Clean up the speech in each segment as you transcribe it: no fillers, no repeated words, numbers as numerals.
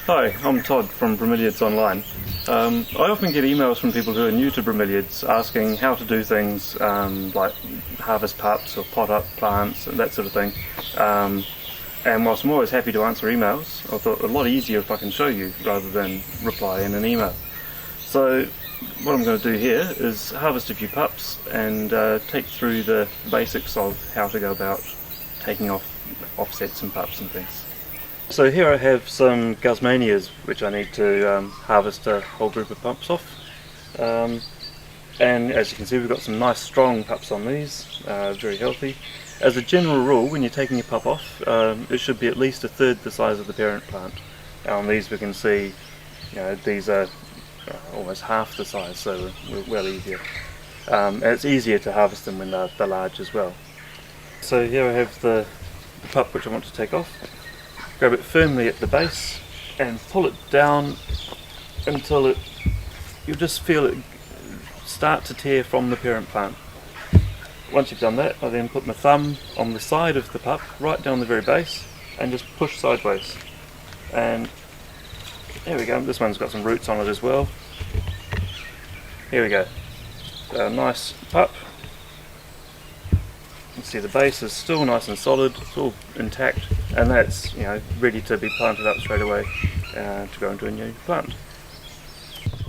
Hi, I'm Todd from Bromeliads Online. I often get emails from people who are new to bromeliads asking how to do things like harvest pups or pot up plants and that sort of thing. And whilst I'm always happy to answer emails, I thought a lot easier if I can show you rather than reply in an email. So what I'm going to do here is harvest a few pups and take through the basics of how to go about taking offsets and pups and things. So here I have some Guzmanias which I need to harvest a whole group of pups off. And as you can see, we've got some nice strong pups on these, very healthy. As a general rule, when you're taking a pup off, it should be at least a third the size of the parent plant. On these we can see, these are almost half the size, so we're well easier. And it's easier to harvest them when they're large as well. So here I have the pup which I want to take off. Grab it firmly at the base and pull it down until you'll just feel it start to tear from the parent plant. Once you've done that, I then put my thumb on the side of the pup, right down the very base, and just push sideways. And there we go, this one's got some roots on it as well. Here we go, a nice pup. You can see the base is still nice and solid, it's all intact, and that's ready to be planted up straight away to go into a new plant.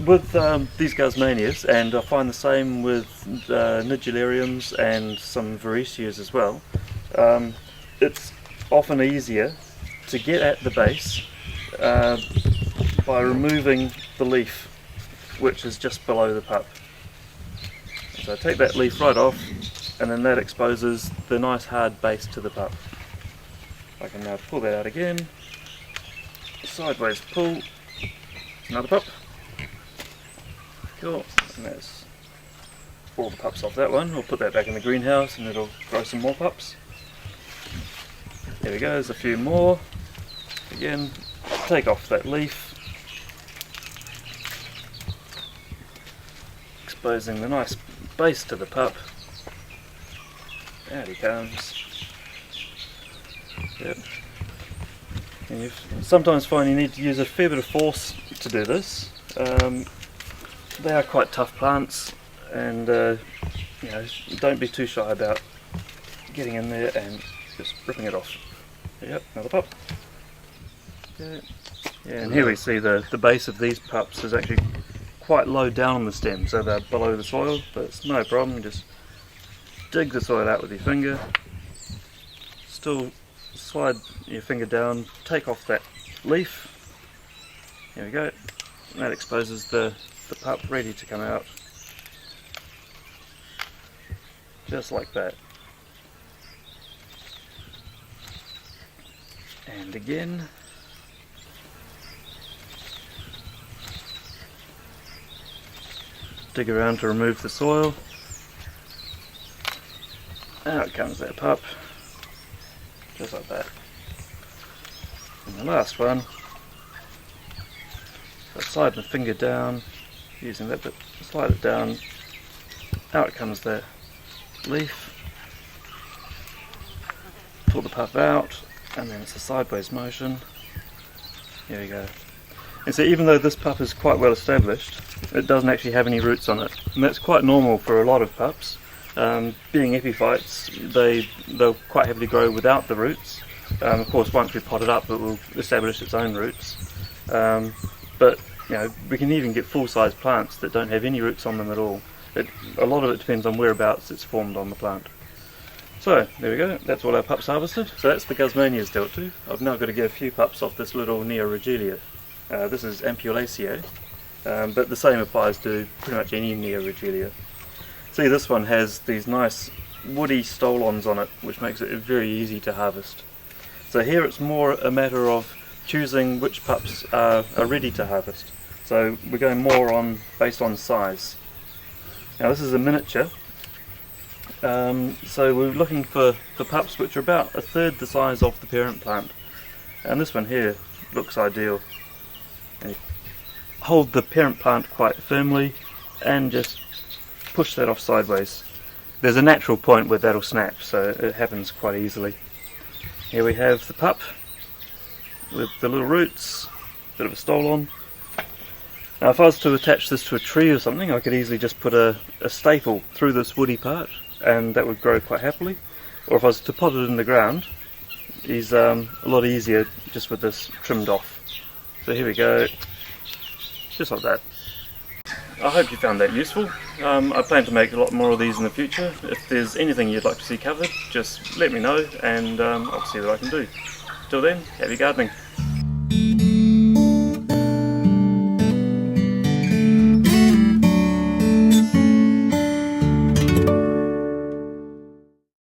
With these Guzmanias, and I find the same with Nigellariums and some Varieseas as well, it's often easier to get at the base by removing the leaf which is just below the pup. So I take that leaf right off, and then that exposes the nice hard base to the pup. I can now pull that out again, sideways pull, another pup. Cool, and that's all the pups off that one. We'll put that back in the greenhouse and it'll grow some more pups. There we go, there's a few more. Again, take off that leaf, exposing the nice base to the pup. Out he comes. Yep. And you sometimes find you need to use a fair bit of force to do this. They are quite tough plants, and don't be too shy about getting in there and just ripping it off. Yep, another pup. Yeah, and here we see the base of these pups is actually quite low down on the stem, so they're below the soil, but it's no problem. Just dig the soil out with your finger, still slide your finger down, take off that leaf. Here we go, and that exposes the pup ready to come out, just like that. And again, dig around to remove the soil. Out comes that pup, just like that. And the last one, so I slide my finger down, using that bit, slide it down, out comes the leaf, pull the pup out, and then it's a sideways motion. Here we go. And so even though this pup is quite well established, it doesn't actually have any roots on it, and that's quite normal for a lot of pups. Being epiphytes, they'll quite heavily grow without the roots. Of course, once we pot it up, it will establish its own roots. But we can even get full-size plants that don't have any roots on them at all. A lot of it depends on whereabouts it's formed on the plant. So there we go, that's all our pups harvested. So that's the Guzmanias dealt to. I've now got to get a few pups off this little Neoregelia. This is Ampullaceae, but the same applies to pretty much any Neoregelia. See, this one has these nice woody stolons on it, which makes it very easy to harvest. So here it's more a matter of choosing which pups are ready to harvest. So we're going more based on size. Now this is a miniature, so we're looking for pups which are about a third the size of the parent plant. And this one here looks ideal. And hold the parent plant quite firmly and just push that off sideways. There's a natural point where that'll snap, so it happens quite easily. Here we have the pup with the little roots, bit of a stole on. Now if I was to attach this to a tree or something, I could easily just put a staple through this woody part and that would grow quite happily. Or if I was to pot it in the ground, is a lot easier just with this trimmed off. So here we go, just like that. I hope you found that useful. I plan to make a lot more of these in the future. If there's anything you'd like to see covered, just let me know and I'll see what I can do. Till then, happy gardening.